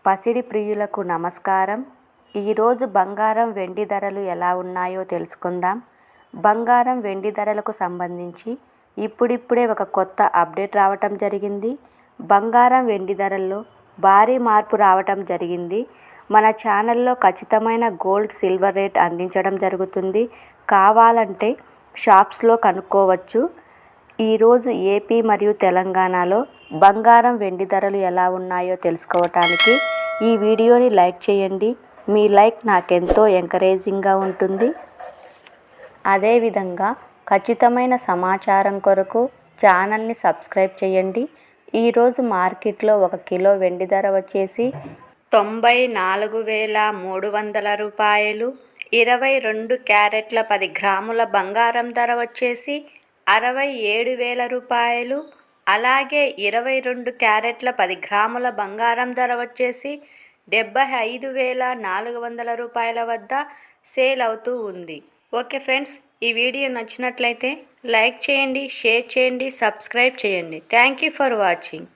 పసిడి ప్రియులకు నమస్కారం. ఈరోజు బంగారం వెండి ధరలు ఎలా ఉన్నాయో తెలుసుకుందాం. బంగారం వెండి ధరలకు సంబంధించి ఇప్పుడిప్పుడే ఒక కొత్త అప్డేట్ రావటం జరిగింది. బంగారం వెండి ధరల్లో భారీ మార్పు రావటం జరిగింది. మన ఛానల్లో ఖచ్చితమైన గోల్డ్ సిల్వర్ రేట్ అందించడం జరుగుతుంది. కావాలంటే షాప్స్లో కనుక్కోవచ్చు. ఈరోజు ఏపీ మరియు తెలంగాణలో బంగారం వెండి ధరలు ఎలా ఉన్నాయో తెలుసుకోవటానికి ఈ వీడియోని లైక్ చేయండి. మీ లైక్ నాకెంతో ఎంకరేజింగ్గా ఉంటుంది. అదేవిధంగా ఖచ్చితమైన సమాచారం కొరకు ఛానల్ని సబ్స్క్రైబ్ చేయండి. ఈరోజు మార్కెట్లో 1 కిలో వెండి ధర వచ్చేసి 94,300 రూపాయలు. 22 క్యారెట్ల 10 గ్రాముల బంగారం ధర వచ్చేసి 67,000 రూపాయలు. అలాగే 22 క్యారెట్ల 10 గ్రాముల బంగారం ధర వచ్చేసి 75,400 రూపాయల వద్ద సేల్ అవుతూ ఉంది. ఓకే ఫ్రెండ్స్, ఈ వీడియో నచ్చినట్లయితే లైక్ చేయండి, షేర్ చేయండి, సబ్స్క్రైబ్ చేయండి. Thank you for watching.